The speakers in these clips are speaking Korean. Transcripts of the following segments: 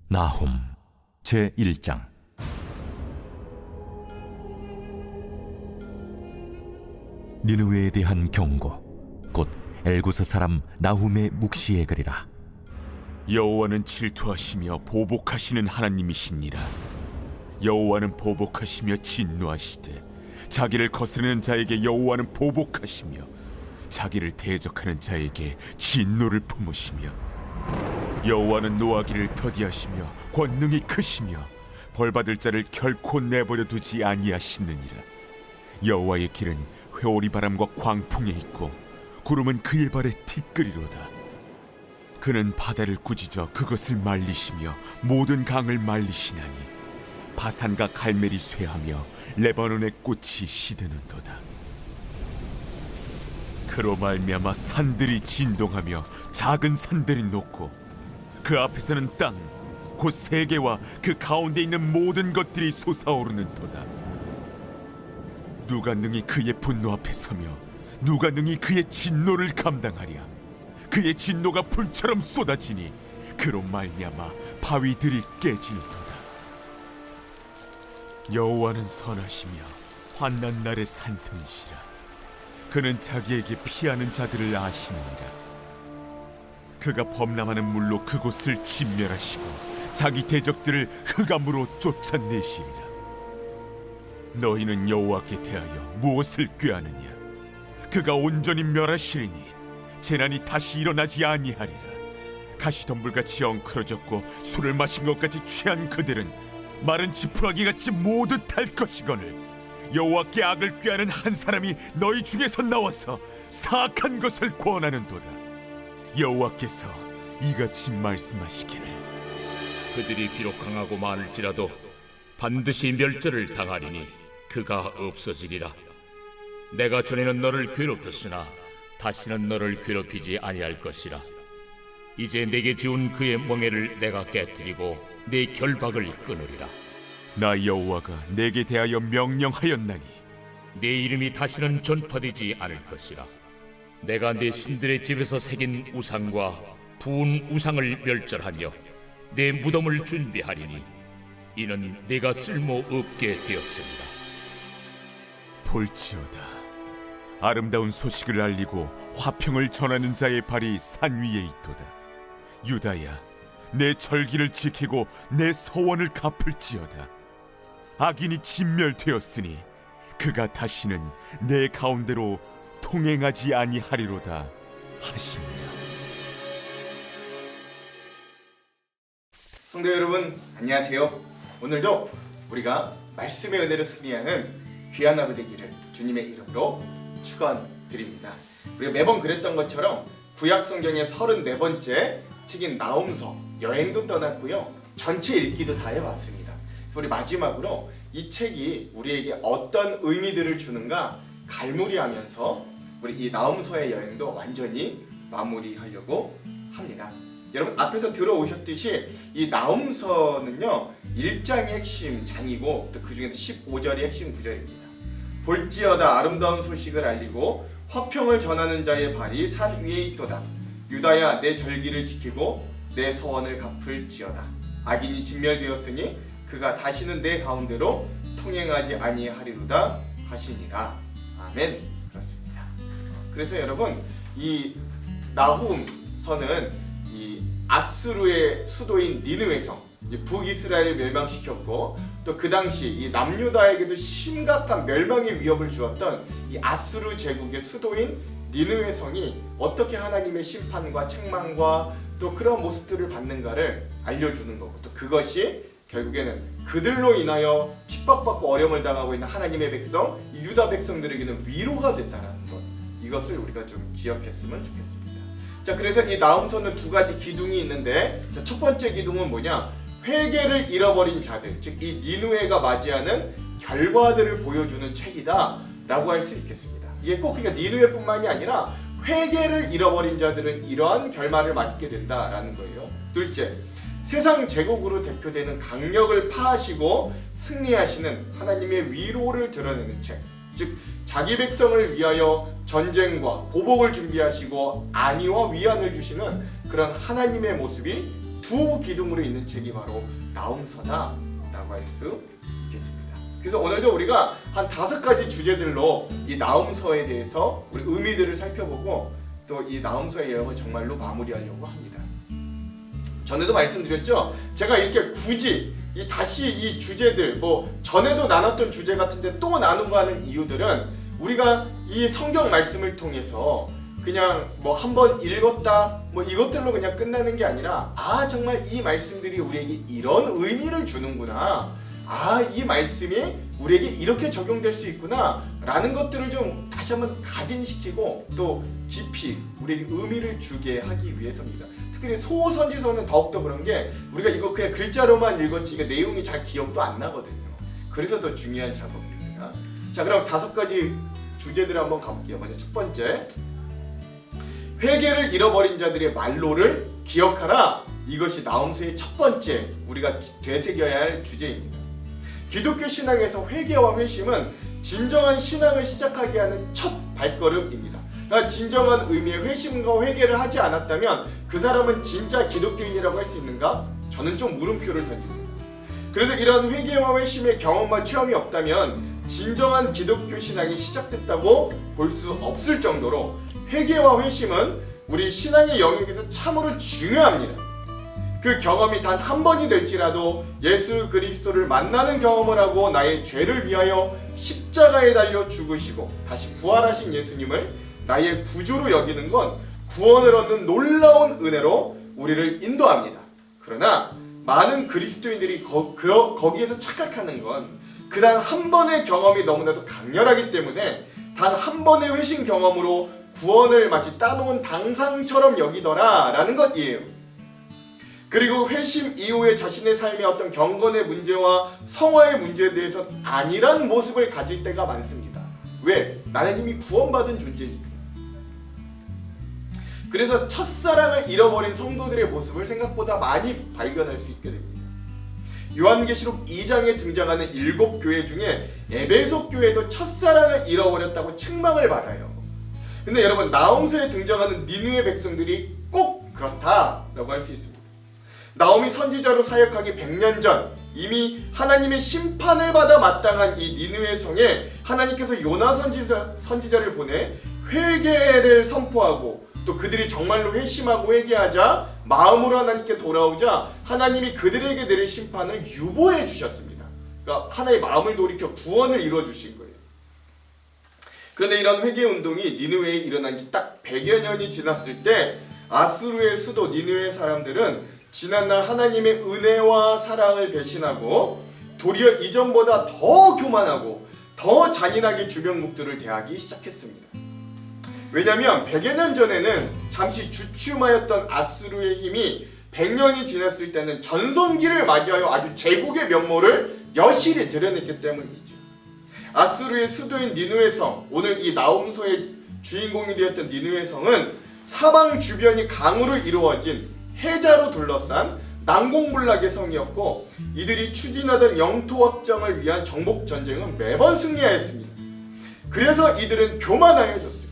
나훔 제1장. 니느웨에 대한 경고, 곧 엘고서 사람 나훔의 묵시에 그리라. 여호와는 질투하시며 보복하시는 하나님이시니라. 여호와는 보복하시며 진노하시되 자기를 거스르는 자에게 여호와는 보복하시며 자기를 대적하는 자에게 진노를 품으시며, 여호와는 노하기를 더디하시며 권능이 크시며 벌받을 자를 결코 내버려 두지 아니하시느니라. 여호와의 길은 회오리 바람과 광풍에 있고 구름은 그의 발에 티끌이로다. 그는 바다를 꾸짖어 그것을 말리시며 모든 강을 말리시나니 바산과 갈멜이 쇠하며 레바논의 꽃이 시드는도다. 그로 말미암아 산들이 진동하며 작은 산들이 녹고 그 앞에서는 땅 곧 세계와 그 가운데 있는 모든 것들이 솟아오르는도다. 누가 능히 그의 분노 앞에 서며 누가 능히 그의 진노를 감당하랴. 그의 진노가 불처럼 쏟아지니 그로 말미암아 바위들이 깨지는도다. 여호와는 선하시며 환난 날의 산성이시라. 그는 자기에게 피하는 자들을 아시느니라. 그가 범람하는 물로 그곳을 진멸하시고 자기 대적들을 흑암으로 쫓아내시리라. 너희는 여호와께 대하여 무엇을 꾀하느냐? 그가 온전히 멸하시리니 재난이 다시 일어나지 아니하리라. 가시덤불같이 엉클어졌고 술을 마신 것같이 취한 그들은 마른 지푸라기같이 모두 탈 것이거늘, 여호와께 악을 꾀하는 한 사람이 너희 중에서 나와서 사악한 것을 권하는도다. 여호와께서 이같이 말씀하시기를, 그들이 비록 강하고 많을지라도 반드시 멸절을 당하리니 그가 없어지리라. 내가 전에는 너를 괴롭혔으나 다시는 너를 괴롭히지 아니할 것이라. 이제 내게 지운 그의 멍에를 내가 깨뜨리고 내 결박을 끊으리라. 나 여호와가 내게 대하여 명령하였나니 내 이름이 다시는 전파되지 않을 것이라. 내가 내 신들의 집에서 새긴 우상과 부은 우상을 멸절하며 내 무덤을 준비하리니 이는 내가 쓸모없게 되었습니다. 볼지어다, 아름다운 소식을 알리고 화평을 전하는 자의 발이 산 위에 있도다. 유다야, 내 절기를 지키고 내 서원을 갚을지어다. 악인이 진멸되었으니 그가 다시는 내 가운데로 통행하지 아니하리로다 하시니라. 성도 여러분, 안녕하세요. 오늘도 우리가 말씀의 은혜로 승리하는 귀한 하루 되기를 주님의 이름으로 축원드립니다. 우리가 매번 그랬던 것처럼 구약 성경의 34번째 책인 나훔서 여행도 떠났고요, 전체 읽기도 다 해봤습니다. 그래서 우리 마지막으로 이 책이 우리에게 어떤 의미들을 주는가 갈무리하면서 우리 이 나훔서의 여행도 완전히 마무리하려고 합니다. 여러분, 앞에서 들어오셨듯이 이 나훔서는요 1장의 핵심 장이고 또 그 중에서 15절이 핵심 구절입니다. 볼지어다, 아름다운 소식을 알리고 화평을 전하는 자의 발이 산 위에 있도다. 유다야, 내 절기를 지키고 내 서원을 갚을지어다. 악인이 진멸되었으니 그가 다시는 내 가운데로 통행하지 아니하리로다 하시니라. 아멘. 그렇습니다. 그래서 여러분, 이 나훔서는 이 아수르의 수도인 니느웨성, 북이스라엘을 멸망시켰고 또 그 당시 이 남유다에게도 심각한 멸망의 위협을 주었던 이 아수르 제국의 수도인 니느웨성이 어떻게 하나님의 심판과 책망과 또 그런 모습들을 받는가를 알려주는 거고, 또 그것이 결국에는 그들로 인하여 핍박받고 어려움을 당하고 있는 하나님의 백성, 이 유다 백성들에게는 위로가 됐다는 것, 이것을 우리가 좀 기억했으면 좋겠습니다. 자, 그래서 이 나훔서는 두 가지 기둥이 있는데, 자, 첫 번째 기둥은 뭐냐? 회개를 잃어버린 자들, 즉 이 니느웨가 맞이하는 결과들을 보여주는 책이다 라고 할 수 있겠습니다. 이게 꼭 그러니까 니느웨뿐만이 아니라 회개를 잃어버린 자들은 이러한 결말을 맞게 된다라는 거예요. 둘째, 세상 제국으로 대표되는 강력을 파하시고 승리하시는 하나님의 위로를 드러내는 책, 즉 자기 백성을 위하여 전쟁과 보복을 준비하시고 안위와 위안을 주시는 그런 하나님의 모습이 부기둥으로 있는 책이 바로 나훔서다라고 할 수 있겠습니다. 그래서 오늘도 우리가 한 5가지 주제들로 이 나훔서에 대해서 우리 의미들을 살펴보고 또 이 나훔서의 예언을 정말로 마무리하려고 합니다. 전에도 말씀드렸죠. 제가 이렇게 굳이 다시 이 주제들 전에도 나눴던 주제 같은데 또 나누고 하는 이유들은 우리가 이 성경 말씀을 통해서 그냥 한번 읽었다 이것들로 그냥 끝나는 게 아니라 정말 이 말씀들이 우리에게 이런 의미를 주는구나, 이 말씀이 우리에게 이렇게 적용될 수 있구나 라는 것들을 좀 다시 한번 각인시키고 또 깊이 우리에게 의미를 주게 하기 위해서입니다. 특히 소선지서는 더욱더 그런 게 우리가 이거 그냥 글자로만 읽었지 내용이 잘 기억도 안 나거든요. 그래서 더 중요한 작업입니다. 자, 그럼 5가지 주제들을 한번 가볼게요. 먼저 첫 번째, 회개를 잃어버린 자들의 말로를 기억하라. 이것이 나훔서의 첫 번째 우리가 되새겨야 할 주제입니다. 기독교 신앙에서 회개와 회심은 진정한 신앙을 시작하게 하는 첫 발걸음입니다. 그러니까 진정한 의미의 회심과 회개를 하지 않았다면 그 사람은 진짜 기독교인이라고 할 수 있는가? 저는 좀 물음표를 던집니다. 그래서 이런 회개와 회심의 경험과 체험이 없다면 진정한 기독교 신앙이 시작됐다고 볼 수 없을 정도로 회개와 회심은 우리 신앙의 영역에서 참으로 중요합니다. 그 경험이 단 한 번이 될지라도 예수 그리스도를 만나는 경험을 하고 나의 죄를 위하여 십자가에 달려 죽으시고 다시 부활하신 예수님을 나의 구주로 여기는 건 구원을 얻는 놀라운 은혜로 우리를 인도합니다. 그러나 많은 그리스도인들이 거기에서 착각하는 건 그 단 한 번의 경험이 너무나도 강렬하기 때문에 단 한 번의 회심 경험으로 구원을 마치 따놓은 당상처럼 여기더라 라는 것이에요. 그리고 회심 이후에 자신의 삶의 어떤 경건의 문제와 성화의 문제에 대해서 안일한 모습을 가질 때가 많습니다. 왜? 나는 이미 구원받은 존재니까. 그래서 첫사랑을 잃어버린 성도들의 모습을 생각보다 많이 발견할 수 있게 됩니다. 요한계시록 2장에 등장하는 7교회 중에 에베소 교회도 첫사랑을 잃어버렸다고 책망을 받아요. 근데 여러분, 나훔서에 등장하는 니느웨 백성들이 꼭 그렇다라고 할 수 있습니다. 나홈이 선지자로 사역하기 100년 전 이미 하나님의 심판을 받아 마땅한 이 니느웨 성에 하나님께서 요나 선지자를 보내 회개를 선포하고 또 그들이 정말로 회심하고 회개하자 마음으로 하나님께 돌아오자 하나님이 그들에게 내릴 심판을 유보해 주셨습니다. 그러니까 하나의 마음을 돌이켜 구원을 이루어 주신 거예요. 그런데 이런 회개 운동이 니느웨에 일어난 지 딱 100여 년이 지났을 때 아수르의 수도 니느웨 사람들은 지난날 하나님의 은혜와 사랑을 배신하고 도리어 이전보다 더 교만하고 더 잔인하게 주변국들을 대하기 시작했습니다. 왜냐하면 100여 년 전에는 잠시 주춤하였던 아수르의 힘이 100년이 지났을 때는 전성기를 맞이하여 아주 제국의 면모를 여실히 드러냈기 때문이죠. 아수르의 수도인 니느웨 성, 오늘 이 나훔서의 주인공이 되었던 니느웨 성은 사방 주변이 강으로 이루어진 해자로 둘러싼 난공불락의 성이었고 이들이 추진하던 영토 확장을 위한 정복 전쟁은 매번 승리하였습니다. 그래서 이들은 교만하여졌어요.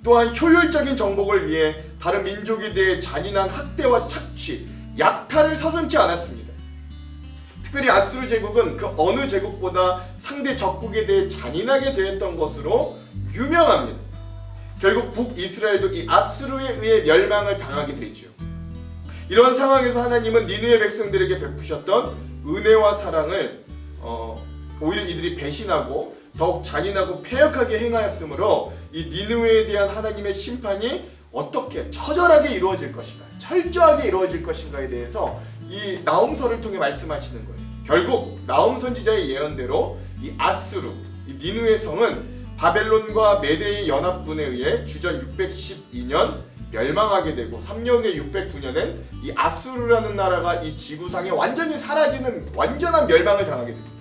또한 효율적인 정복을 위해 다른 민족에 대해 잔인한 학대와 착취, 약탈을 서슴지 않았습니다. 특별히 아수르 제국은 그 어느 제국보다 상대 적국에 대해 잔인하게 대했던 것으로 유명합니다. 결국 북이스라엘도 이 아수르에 의해 멸망을 당하게 되죠. 이런 상황에서 하나님은 니느웨 백성들에게 베푸셨던 은혜와 사랑을 오히려 이들이 배신하고 더욱 잔인하고 패역하게 행하였으므로 이 니느웨에 대한 하나님의 심판이 어떻게 처절하게 이루어질 것인가, 철저하게 이루어질 것인가에 대해서 이 나훔서를 통해 말씀하시는 거예요. 결국 나훔 선지자의 예언대로 이 아수르, 이 니느웨 성은 바벨론과 메대의 연합군에 의해 주전 612년 멸망하게 되고 3년 후 609년엔 이 아수르라는 나라가 이 지구상에 완전히 사라지는 완전한 멸망을 당하게 됩니다.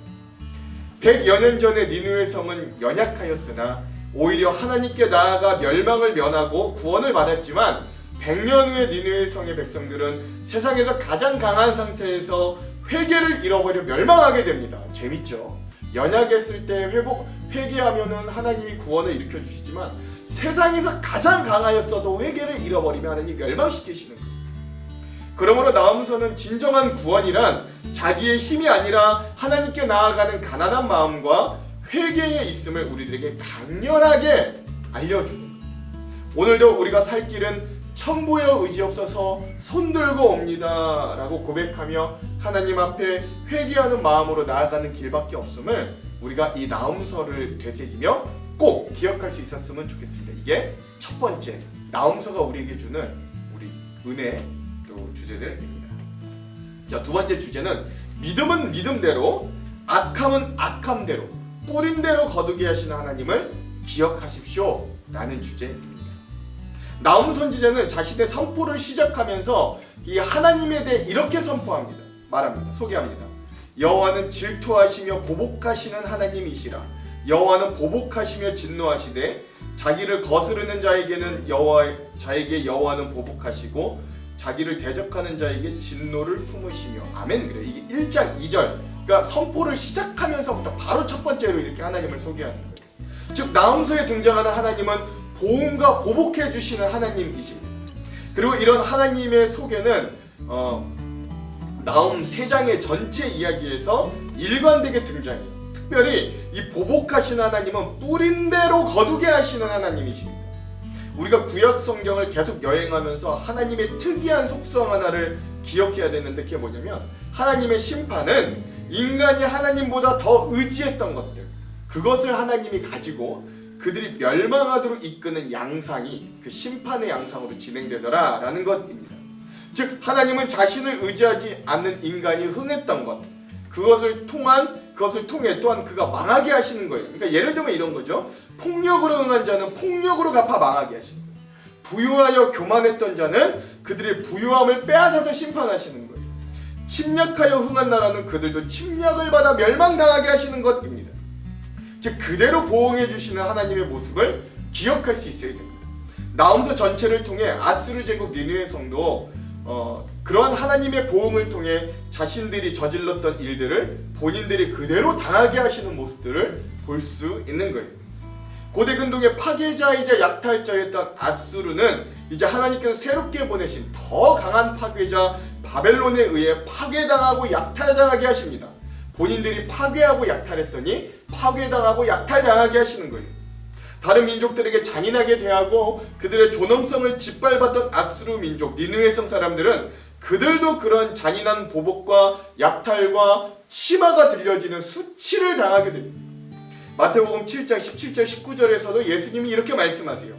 100여 년 전에 니느웨 성은 연약하였으나 오히려 하나님께 나아가 멸망을 면하고 구원을 받았지만 100년 후에 니느웨 성의 백성들은 세상에서 가장 강한 상태에서 회개를 잃어버려 멸망하게 됩니다. 재밌죠? 연약했을 때 회개하면은 하나님이 구원을 일으켜 주시지만 세상에서 가장 강하였어도 회개를 잃어버리면 하나님이 멸망시키시는 거예요. 그러므로 나음서는 진정한 구원이란 자기의 힘이 아니라 하나님께 나아가는 가난한 마음과 회개에 있음을 우리들에게 강렬하게 알려주는 거예요. 오늘도 우리가 살 길은 천부여 의지없어서 손들고 옵니다 라고 고백하며 하나님 앞에 회개하는 마음으로 나아가는 길밖에 없음을 우리가 이 나음서를 되새기며 꼭 기억할 수 있었으면 좋겠습니다. 이게 첫 번째 나음서가 우리에게 주는 우리 은혜 또 주제들입니다. 자, 두 번째 주제는 믿음은 믿음대로, 악함은 악함대로, 뿌린 대로 거두게 하시는 하나님을 기억하십시오 라는 주제입니다. 나움 선지자는 자신의 선포를 시작하면서 이 하나님에 대해 이렇게 선포합니다. 말합니다. 소개합니다. 여호와는 질투하시며 보복하시는 하나님이시라. 여호와는 보복하시며 진노하시되 자기를 거스르는 자에게는 자에게 여호와는 보복하시고 자기를 대적하는 자에게 진노를 품으시며. 아멘. 그래. 이게 1장 2절. 그러니까 선포를 시작하면서부터 바로 첫 번째로 이렇게 하나님을 소개하는 거예요. 즉 나음서에 등장하는 하나님은 보응과 보복해 주시는 하나님이십니다. 그리고 이런 하나님의 소개는 나움 3장의 전체 이야기에서 일관되게 등장해요. 특별히 이 보복하시는 하나님은 뿌린 대로 거두게 하시는 하나님이십니다. 우리가 구약 성경을 계속 여행하면서 하나님의 특이한 속성 하나를 기억해야 되는데 그게 뭐냐면 하나님의 심판은 인간이 하나님보다 더 의지했던 것들, 그것을 하나님이 가지고 그들이 멸망하도록 이끄는 양상이 그 심판의 양상으로 진행되더라 라는 것입니다. 즉 하나님은 자신을 의지하지 않는 인간이 흥했던 것, 그것을 통해 또한 그가 망하게 하시는 거예요. 그러니까 예를 들면 이런 거죠. 폭력으로 응한 자는 폭력으로 갚아 망하게 하시는 거예요. 부유하여 교만했던 자는 그들의 부유함을 빼앗아서 심판하시는 거예요. 침략하여 흥한 나라는 그들도 침략을 받아 멸망당하게 하시는 것입니다. 즉 그대로 보응해 주시는 하나님의 모습을 기억할 수 있어야 됩니다. 나음서 전체를 통해 아수르 제국 니느웨 성도 그러한 하나님의 보응을 통해 자신들이 저질렀던 일들을 본인들이 그대로 당하게 하시는 모습들을 볼 수 있는 거예요. 고대 근동의 파괴자이자 약탈자였던 아수르는 이제 하나님께서 새롭게 보내신 더 강한 파괴자 바벨론에 의해 파괴당하고 약탈당하게 하십니다. 본인들이 파괴하고 약탈했더니 파괴당하고 약탈당하게 하시는 거예요. 다른 민족들에게 잔인하게 대하고 그들의 존엄성을 짓밟았던 아수르 민족 니느웨성 사람들은 그들도 그런 잔인한 보복과 약탈과 치마가 들려지는 수치를 당하게 됩니다. 마태복음 7장 17절 19절에서도 예수님이 이렇게 말씀하세요.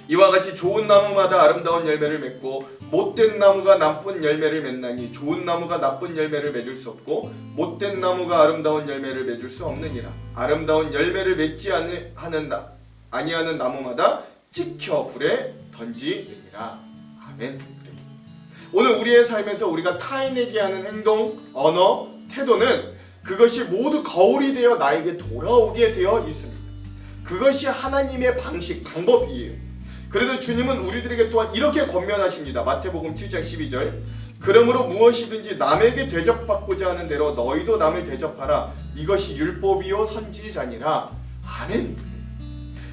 이와 같이 좋은 나무마다 아름다운 열매를 맺고 못된 나무가 나쁜 열매를 맺나니 좋은 나무가 나쁜 열매를 맺을 수 없고 못된 나무가 아름다운 열매를 맺을 수 없느니라. 아름다운 열매를 맺지 아니하는 나무마다 찍혀 불에 던지느니라. 아멘. 오늘 우리의 삶에서 우리가 타인에게 하는 행동, 언어, 태도는 그것이 모두 거울이 되어 나에게 돌아오게 되어 있습니다. 그것이 하나님의 방법이에요. 그래서 주님은 우리들에게 또한 이렇게 권면하십니다. 마태복음 7장 12절. 그러므로 무엇이든지 남에게 대접받고자 하는 대로 너희도 남을 대접하라. 이것이 율법이요 선지자니라. 아멘.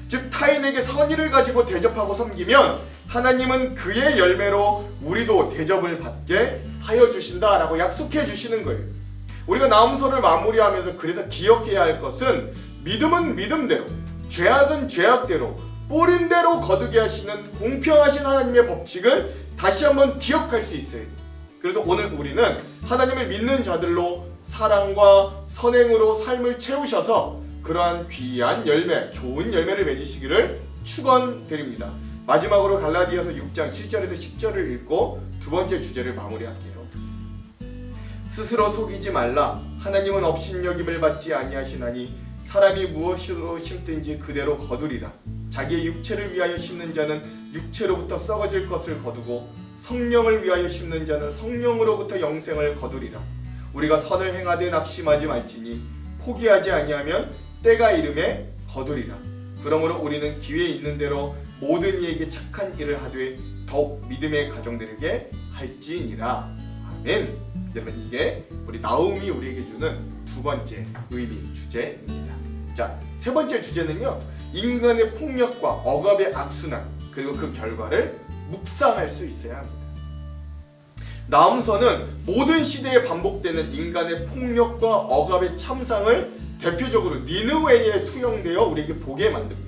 즉 타인에게 선의를 가지고 대접하고 섬기면 하나님은 그의 열매로 우리도 대접을 받게 하여 주신다라고 약속해 주시는 거예요. 우리가 나음서를 마무리하면서 그래서 기억해야 할 것은 믿음은 믿음대로, 죄악은 죄악대로, 뿌린 대로 거두게 하시는 공평하신 하나님의 법칙을 다시 한번 기억할 수 있어요. 그래서 오늘 우리는 하나님을 믿는 자들로 사랑과 선행으로 삶을 채우셔서 그러한 귀한 열매, 좋은 열매를 맺으시기를 축원드립니다. 마지막으로 갈라디아서 6장 7절에서 10절을 읽고 두 번째 주제를 마무리할게요. 스스로 속이지 말라. 하나님은 업신여김을 받지 아니하시나니 사람이 무엇으로 심든지 그대로 거두리라. 자기의 육체를 위하여 심는 자는 육체로부터 썩어질 것을 거두고 성령을 위하여 심는 자는 성령으로부터 영생을 거두리라. 우리가 선을 행하되 낙심하지 말지니 포기하지 아니하면 때가 이름에 거두리라. 그러므로 우리는 기회 있는 대로 모든 이에게 착한 일을 하되 더욱 믿음의 가정들에게 할지니라. 아멘. 여러분 이게 우리 나움이 우리에게 주는 두 번째 의미 주제입니다. 자, 세 번째 주제는요. 인간의 폭력과 억압의 악순환 그리고 그 결과를 묵상할 수 있어야 합니다. 나훔서는 모든 시대에 반복되는 인간의 폭력과 억압의 참상을 대표적으로 니느웨에 투영되어 우리에게 보게 만듭니다.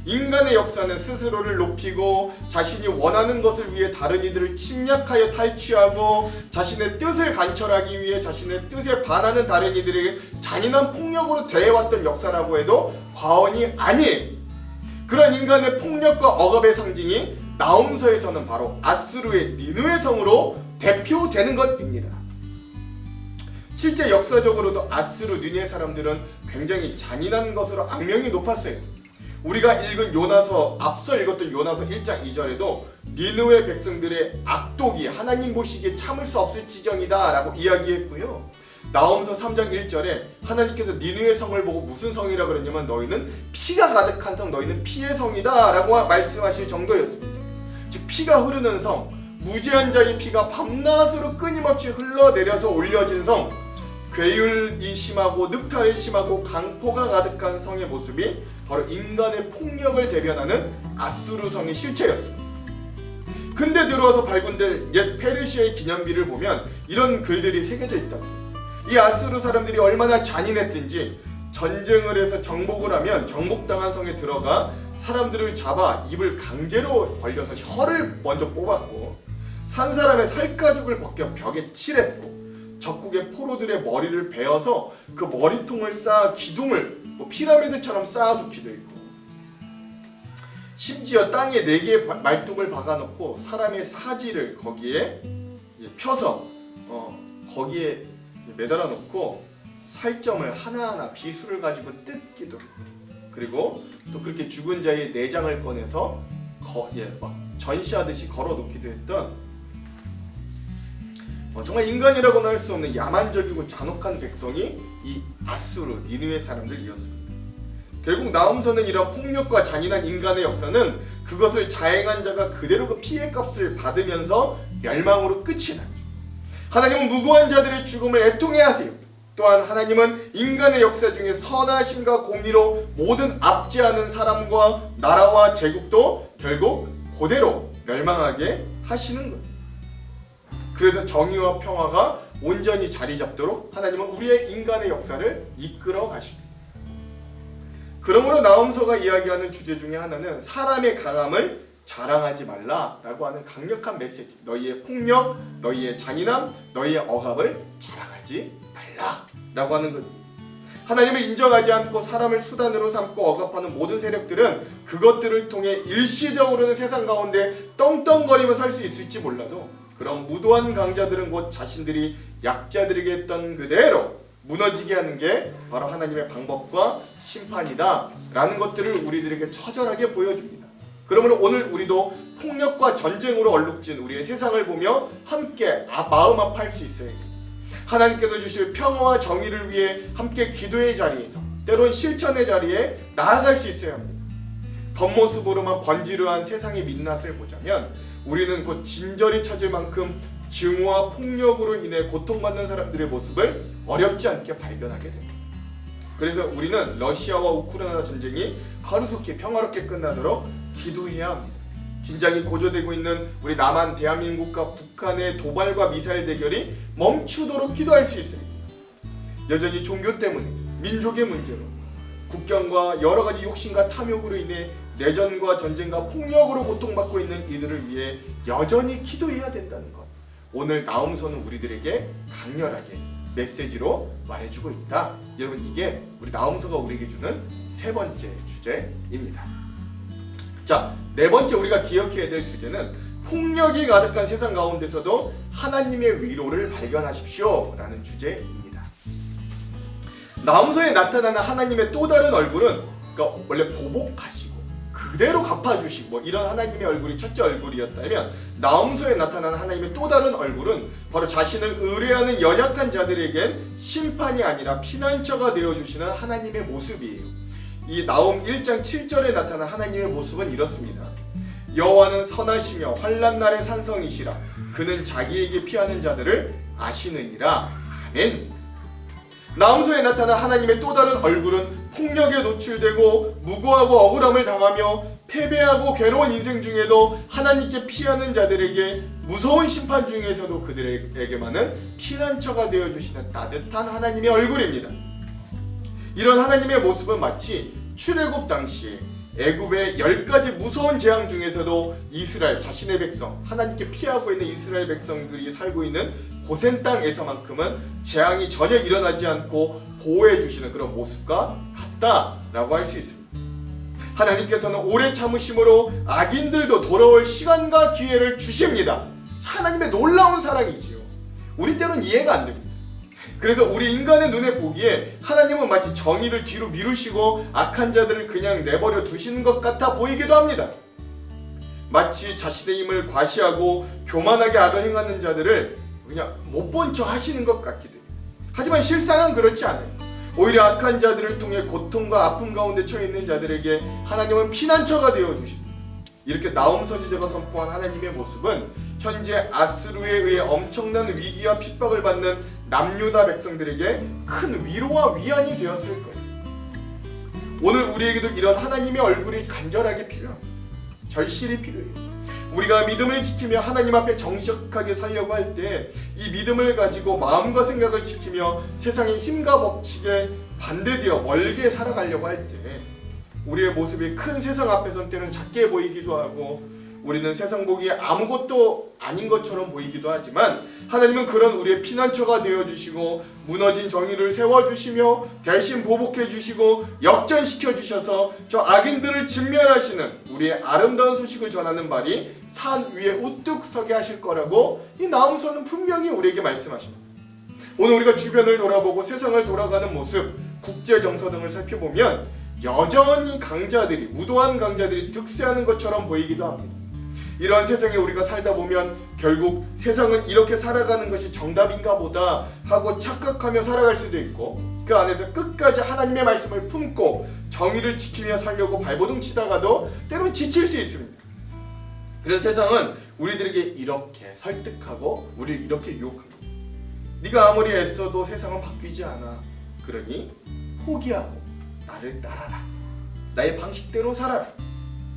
인간의 역사는 스스로를 높이고 자신이 원하는 것을 위해 다른 이들을 침략하여 탈취하고 자신의 뜻을 관철하기 위해 자신의 뜻에 반하는 다른 이들을 잔인한 폭력으로 대해왔던 역사라고 해도 과언이 아니에요. 그런 인간의 폭력과 억압의 상징이 나훔서에서는 바로 아수르의 니느웨 성으로 대표되는 것입니다. 실제 역사적으로도 아수르 니느웨 사람들은 굉장히 잔인한 것으로 악명이 높았어요. 우리가 읽은 요나서, 앞서 읽었던 요나서 1장 2절에도 니느웨 백성들의 악독이 하나님 보시기에 참을 수 없을 지경이다 라고 이야기했고요. 나훔서 3장 1절에 하나님께서 니느웨 성을 보고 무슨 성이라 그랬냐면 너희는 피가 가득한 성, 너희는 피의 성이다 라고 말씀하실 정도였습니다. 즉 피가 흐르는 성, 무죄한 자의 피가 밤낮으로 끊임없이 흘러내려서 올려진 성, 괴율이 심하고 늑탈이 심하고 강포가 가득한 성의 모습이 바로 인간의 폭력을 대변하는 아수르 성의 실체였습니다. 근데 들어와서 발굴될 옛 페르시아의 기념비를 보면 이런 글들이 새겨져 있다고. 이 아수르 사람들이 얼마나 잔인했든지 전쟁을 해서 정복을 하면 정복당한 성에 들어가 사람들을 잡아 입을 강제로 벌려서 혀를 먼저 뽑았고 산 사람의 살가죽을 벗겨 벽에 칠했고 적국의 포로들의 머리를 베어서 그 머리통을 쌓아 기둥을 피라미드처럼 쌓아두기도 했고 심지어 땅에 4개의 말뚝을 박아놓고 사람의 사지를 거기에 펴서 거기에 매달아 놓고 살점을 하나하나 비수를 가지고 뜯기도 했고 그리고 또 그렇게 죽은 자의 내장을 꺼내서 막 전시하듯이 걸어놓기도 했던 정말 인간이라고는 할 수 없는 야만적이고 잔혹한 백성이 이 아수르 니느웨 사람들이었습니다. 결국 나훔서는 이런 폭력과 잔인한 인간의 역사는 그것을 자행한 자가 그대로 그 피해 값을 받으면서 멸망으로 끝이 나죠. 하나님은 무고한 자들의 죽음을 애통해 하세요. 또한 하나님은 인간의 역사 중에 선하심과 공의로 모든 압제하는 사람과 나라와 제국도 결국 그대로 멸망하게 하시는 거예요. 그래서 정의와 평화가 온전히 자리 잡도록 하나님은 우리의 인간의 역사를 이끌어 가십니다. 그러므로 나훔서가 이야기하는 주제 중에 하나는 사람의 강함을 자랑하지 말라라고 하는 강력한 메시지. 너희의 폭력, 너희의 잔인함, 너희의 억압을 자랑하지 말라라고 하는 것. 하나님을 인정하지 않고 사람을 수단으로 삼고 억압하는 모든 세력들은 그것들을 통해 일시적으로는 세상 가운데 떵떵거리며 살 수 있을지 몰라도 그런 무도한 강자들은 곧 자신들이 약자들에게 했던 그대로 무너지게 하는 게 바로 하나님의 방법과 심판이다 라는 것들을 우리들에게 처절하게 보여줍니다. 그러므로 오늘 우리도 폭력과 전쟁으로 얼룩진 우리의 세상을 보며 함께 마음 아파할 수 있어야 해요. 하나님께서 주실 평화와 정의를 위해 함께 기도의 자리에서 때론 실천의 자리에 나아갈 수 있어야 합니다. 겉모습으로만 번지르한 세상의 민낯을 보자면 우리는 곧 진절이 찾을 만큼 증오와 폭력으로 인해 고통받는 사람들의 모습을 어렵지 않게 발견하게 됩니다. 그래서 우리는 러시아와 우크라이나 전쟁이 하루속히 평화롭게 끝나도록 기도해야 합니다. 긴장이 고조되고 있는 우리 남한 대한민국과 북한의 도발과 미사일 대결이 멈추도록 기도할 수 있습니다. 여전히 종교 때문에 민족의 문제로 국경과 여러 가지 욕심과 탐욕으로 인해 내전과 전쟁과 폭력으로 고통받고 있는 이들을 위해 여전히 기도해야 된다는 것. 오늘 나훔서는 우리들에게 강렬하게 메시지로 말해주고 있다. 여러분 이게 우리 나훔서가 우리에게 주는 세 번째 주제입니다. 자, 네 번째 우리가 기억해야 될 주제는 폭력이 가득한 세상 가운데서도 하나님의 위로를 발견하십시오 라는 주제입니다. 나훔서에 나타나는 하나님의 또 다른 얼굴은 그러니까 원래 보복하시고 그대로 갚아주시고 이런 하나님의 얼굴이 첫째 얼굴이었다면 나훔서에 나타나는 하나님의 또 다른 얼굴은 바로 자신을 의뢰하는 연약한 자들에겐 심판이 아니라 피난처가 되어주시는 하나님의 모습이에요. 이 나훔 1장 7절에 나타난 하나님의 모습은 이렇습니다. 여호와는 선하시며 환난 날의 산성이시라. 그는 자기에게 피하는 자들을 아시느니라. 아멘. 나훔서에 나타난 하나님의 또 다른 얼굴은 폭력에 노출되고 무고하고 억울함을 당하며 패배하고 괴로운 인생 중에도 하나님께 피하는 자들에게 무서운 심판 중에서도 그들에게만은 피난처가 되어주시는 따뜻한 하나님의 얼굴입니다. 이런 하나님의 모습은 마치 출애굽 당시 애굽의 10가지 무서운 재앙 중에서도 이스라엘 자신의 백성, 하나님께 피하고 있는 이스라엘 백성들이 살고 있는 고센 땅에서만큼은 재앙이 전혀 일어나지 않고 보호해 주시는 그런 모습과 같다라고 할 수 있습니다. 하나님께서는 오래 참으심으로 악인들도 돌아올 시간과 기회를 주십니다. 하나님의 놀라운 사랑이지요. 우리 때로는 이해가 안 됩니다. 그래서 우리 인간의 눈에 보기에 하나님은 마치 정의를 뒤로 미루시고 악한 자들을 그냥 내버려 두시는 것 같아 보이기도 합니다. 마치 자신의 힘을 과시하고 교만하게 악을 행하는 자들을 그냥 못 본 척 하시는 것 같기도 해요. 하지만 실상은 그렇지 않아요. 오히려 악한 자들을 통해 고통과 아픔 가운데 처해 있는 자들에게 하나님은 피난처가 되어 주십니다. 이렇게 나움 선지자가 선포한 하나님의 모습은 현재 아수르에 의해 엄청난 위기와 핍박을 받는 남유다 백성들에게 큰 위로와 위안이 되었을 거예요. 오늘 우리에게도 이런 하나님의 얼굴이 간절하게 필요합니다. 절실히 필요해요. 우리가 믿음을 지키며 하나님 앞에 정직하게 살려고 할 때 이 믿음을 가지고 마음과 생각을 지키며 세상의 힘과 법칙에 반대되어 멀게 살아가려고 할 때 우리의 모습이 큰 세상 앞에선 때는 작게 보이기도 하고 우리는 세상 보기에 아무것도 아닌 것처럼 보이기도 하지만 하나님은 그런 우리의 피난처가 되어주시고 무너진 정의를 세워주시며 대신 보복해주시고 역전시켜주셔서 저 악인들을 진멸하시는 우리의 아름다운 소식을 전하는 발이 산 위에 우뚝 서게 하실 거라고 이 나음서는 분명히 우리에게 말씀하십니다. 오늘 우리가 주변을 돌아보고 세상을 돌아가는 모습, 국제 정서 등을 살펴보면 여전히 강자들이, 무도한 강자들이 득세하는 것처럼 보이기도 합니다. 이러한 세상에 우리가 살다 보면 결국 세상은 이렇게 살아가는 것이 정답인가 보다 하고 착각하며 살아갈 수도 있고 그 안에서 끝까지 하나님의 말씀을 품고 정의를 지키며 살려고 발버둥 치다가도 때로는 지칠 수 있습니다. 그래서 세상은 우리들에게 이렇게 설득하고 우리를 이렇게 유혹합니다. 네가 아무리 애써도 세상은 바뀌지 않아. 그러니 포기하고 나를 따라라. 나의 방식대로 살아라.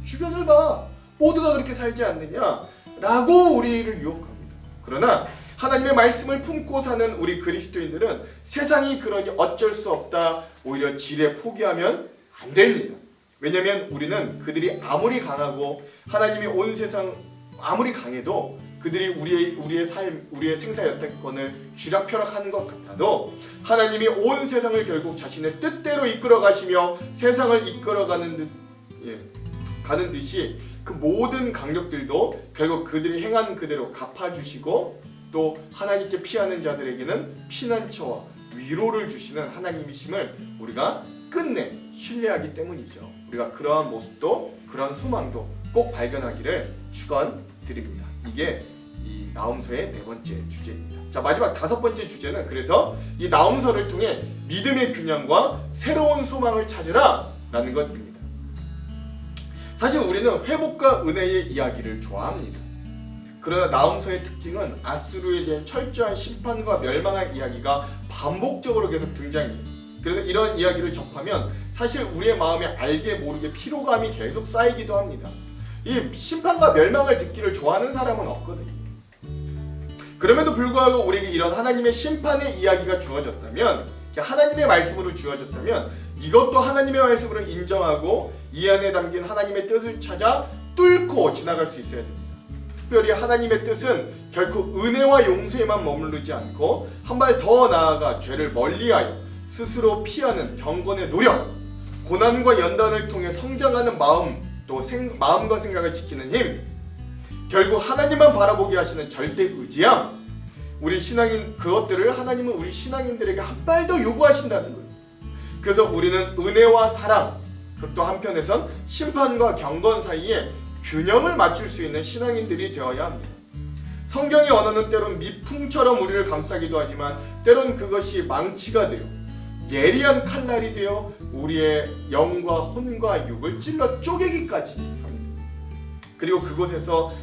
주변을 봐. 모두가 그렇게 살지 않느냐? 라고 우리를 유혹합니다. 그러나 하나님의 말씀을 품고 사는 우리 그리스도인들은 세상이 그러니 어쩔 수 없다. 오히려 지레 포기하면 안 됩니다. 왜냐하면 우리는 그들이 아무리 강하고 하나님이 온 세상 아무리 강해도 그들이 우리의 삶, 우리의 생사 여태권을 쥐락펴락하는 것 같아도 하나님이 온 세상을 결국 자신의 뜻대로 이끌어 가시며 세상을 이끌어가는 가는 듯이 그 모든 강력들도 결국 그들이 행한 그대로 갚아주시고 또 하나님께 피하는 자들에게는 피난처와 위로를 주시는 하나님이심을 우리가 끝내 신뢰하기 때문이죠. 우리가 그러한 모습도 그러한 소망도 꼭 발견하기를 축원드립니다. 이게 이 나움서의 네 번째 주제입니다. 자, 마지막 다섯 번째 주제는 그래서 이 나움서를 통해 믿음의 균형과 새로운 소망을 찾으라 라는 것입니다. 사실 우리는 회복과 은혜의 이야기를 좋아합니다. 그러나 나움서의 특징은 아수르에 대한 철저한 심판과 멸망의 이야기가 반복적으로 계속 등장해요. 그래서 이런 이야기를 접하면 사실 우리의 마음에 알게 모르게 피로감이 계속 쌓이기도 합니다. 이 심판과 멸망을 듣기를 좋아하는 사람은 없거든요. 그럼에도 불구하고 우리에게 이런 하나님의 심판의 이야기가 주어졌다면, 하나님의 말씀으로 주어졌다면 이것도 하나님의 말씀으로 인정하고 이 안에 담긴 하나님의 뜻을 찾아 뚫고 지나갈 수 있어야 됩니다. 특별히 하나님의 뜻은 결코 은혜와 용서에만 머무르지 않고 한 발 더 나아가 죄를 멀리하여 스스로 피하는 경건의 노력, 고난과 연단을 통해 성장하는 마음, 또 마음과 생각을 지키는 힘, 결국 하나님만 바라보게 하시는 절대 의지함, 우리 신앙인 그것들을 하나님은 우리 신앙인들에게 한 발 더 요구하신다는 거예요. 그래서 우리는 은혜와 사랑, 또 한편에선 심판과 경건 사이에 균형을 맞출 수 있는 신앙인들이 되어야 합니다. 성경의 언어는 때론 미풍처럼 우리를 감싸기도 하지만 때론 그것이 망치가 되어 예리한 칼날이 되어 우리의 영과 혼과 육을 찔러 쪼개기까지 합니다. 그리고 그곳에서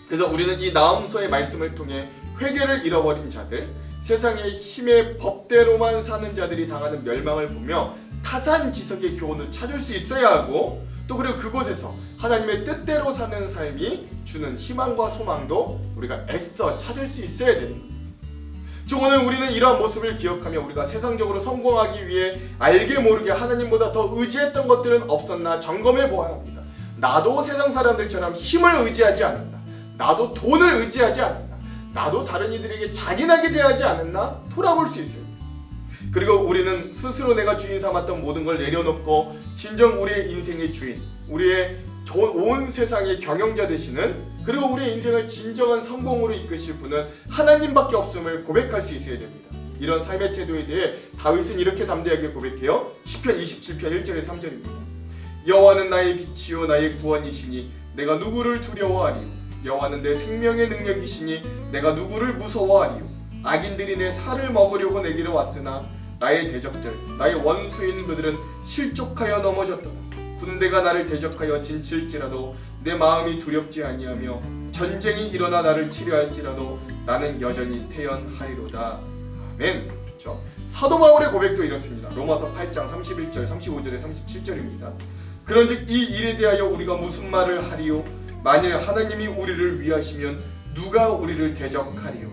그래서 우리는 이 나음서의 말씀을 통해 회개를 잃어버린 자들, 세상의 힘의 법대로만 사는 자들이 당하는 멸망을 보며 타산지석의 교훈을 찾을 수 있어야 하고 또 그리고 그곳에서 하나님의 뜻대로 사는 삶이 주는 희망과 소망도 우리가 애써 찾을 수 있어야 되는 거예요. 오늘 우리는 이러한 모습을 기억하며 우리가 세상적으로 성공하기 위해 알게 모르게 하나님보다 더 의지했던 것들은 없었나 점검해 보아야 합니다. 나도 세상 사람들처럼 힘을 의지하지 않았나? 나도 돈을 의지하지 않았나? 나도 다른 이들에게 잔인하게 대하지 않았나? 돌아볼 수 있어요. 그리고 우리는 스스로 내가 주인 삼았던 모든 걸 내려놓고 진정 우리의 인생의 주인, 우리의 온 세상의 경영자 되시는, 그리고 우리의 인생을 진정한 성공으로 이끄실 분은 하나님밖에 없음을 고백할 수 있어야 됩니다. 이런 삶의 태도에 대해 다윗은 이렇게 담대하게 고백해요. 시편 27편 1절에 3절입니다. 여호와는 나의 빛이요 나의 구원이시니 내가 누구를 두려워하리요. 여호와는 내 생명의 능력이시니 내가 누구를 무서워하리요. 악인들이 내 살을 먹으려고 내게로 왔으나 나의 대적들, 나의 원수인 그들은 실족하여 넘어졌도다. 군대가 나를 대적하여 진칠지라도 내 마음이 두렵지 아니하며 전쟁이 일어나 나를 치료할지라도 나는 여전히 태연하리로다. 아멘. 그렇죠? 사도 바울의 고백도 이렇습니다. 로마서 8장 31절, 35절에 37절입니다. 그런즉 이 일에 대하여 우리가 무슨 말을 하리요? 만일 하나님이 우리를 위하시면 누가 우리를 대적하리요?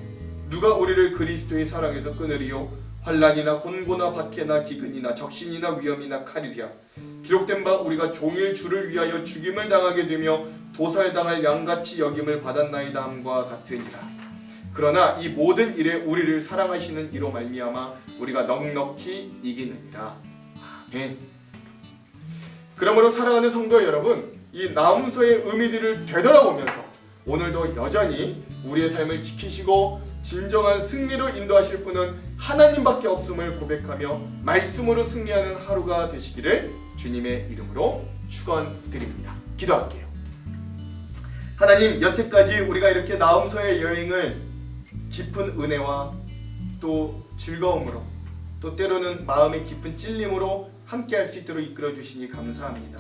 누가 우리를 그리스도의 사랑에서 끊으리요? 환난이나 곤고나 박해나 기근이나 적신이나 위험이나 칼이랴. 기록된 바 우리가 종일 주를 위하여 죽임을 당하게 되며 도살당할 양같이 여김을 받았나이다 함과 같으니라. 그러나 이 모든 일에 우리를 사랑하시는 이로 말미암아 우리가 넉넉히 이기느니라. 아멘. 그러므로 사랑하는 성도 여러분, 이 나훔서의 의미들을 되돌아보면서 오늘도 여전히 우리의 삶을 지키시고 진정한 승리로 인도하실 분은 하나님밖에 없음을 고백하며 말씀으로 승리하는 하루가 되시기를 주님의 이름으로 축원드립니다. 기도할게요. 하나님, 여태까지 우리가 이렇게 나훔서의 여행을 깊은 은혜와 또 즐거움으로, 또 때로는 마음의 깊은 찔림으로 함께 할 수 있도록 이끌어 주시니 감사합니다.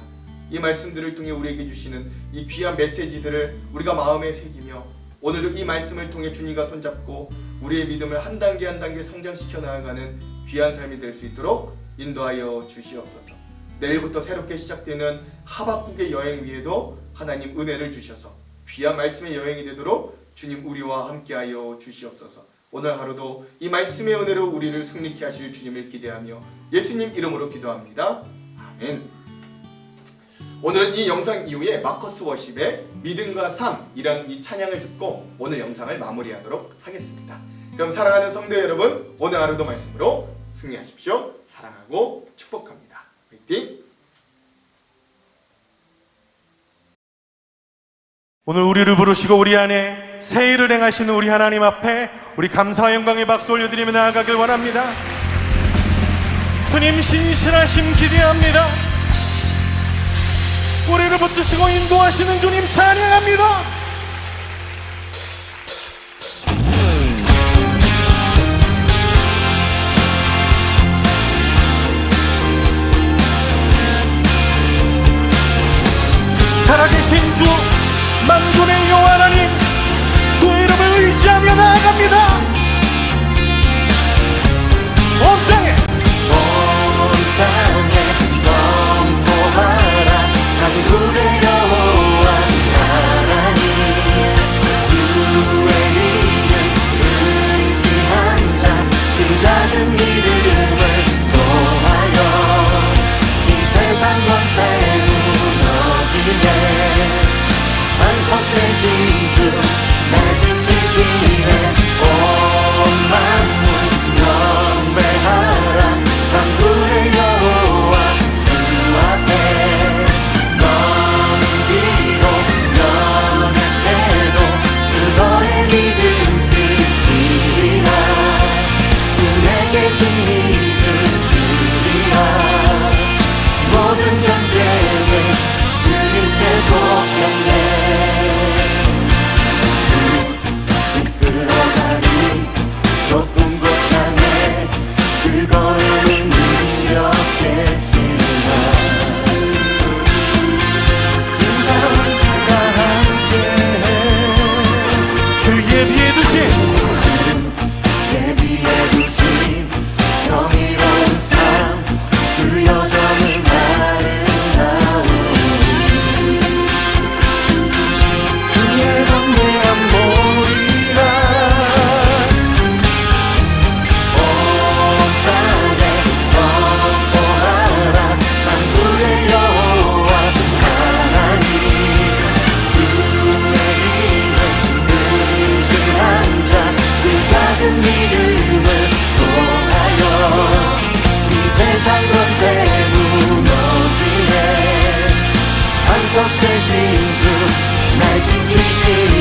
이 말씀들을 통해 우리에게 주시는 이 귀한 메시지들을 우리가 마음에 새기며 오늘도 이 말씀을 통해 주님과 손잡고 우리의 믿음을 한 단계 한 단계 성장시켜 나아가는 귀한 삶이 될 수 있도록 인도하여 주시옵소서. 내일부터 새롭게 시작되는 하박국의 여행 위에도 하나님 은혜를 주셔서 귀한 말씀의 여행이 되도록 주님 우리와 함께하여 주시옵소서. 오늘 하루도 이 말씀의 은혜로 우리를 승리케 하실 주님을 기대하며 예수님 이름으로 기도합니다. 아멘. 오늘은 이 영상 이후에 마커스 워십의 믿음과 삶이라는 이 찬양을 듣고 오늘 영상을 마무리하도록 하겠습니다. 그럼 사랑하는 성도 여러분, 오늘 하루도 말씀으로 승리하십시오. 사랑하고 축복합니다. 화이팅! 오늘 우리를 부르시고 우리 안에 새 일을 행하시는 우리 하나님 앞에 우리 감사와 영광의 박수 올려드리며 나아가길 원합니다. 주님 신실하심 기대합니다. 우리를 붙드시고 인도하시는 주님 찬양합니다. 살아계신 주 만군의 여호와 하나님, 주의 이름을 의지하며 나아갑니다. 온 땅에 선포하라. 만군의 여호와 하나님, 주의 이름 의지한 자, 그 작은 믿음을 통하여 이 세상 권세 무너지네. 반석되신 주 날 지키시네. 온 만물 경배하라. 만군의 여호와 주 앞에. 너는 비록 연약해도 주 너의 믿음 쓰시리라. 주 내게 승리 주시리라. 모든 전쟁에 주님께 속했네. 날 지키시는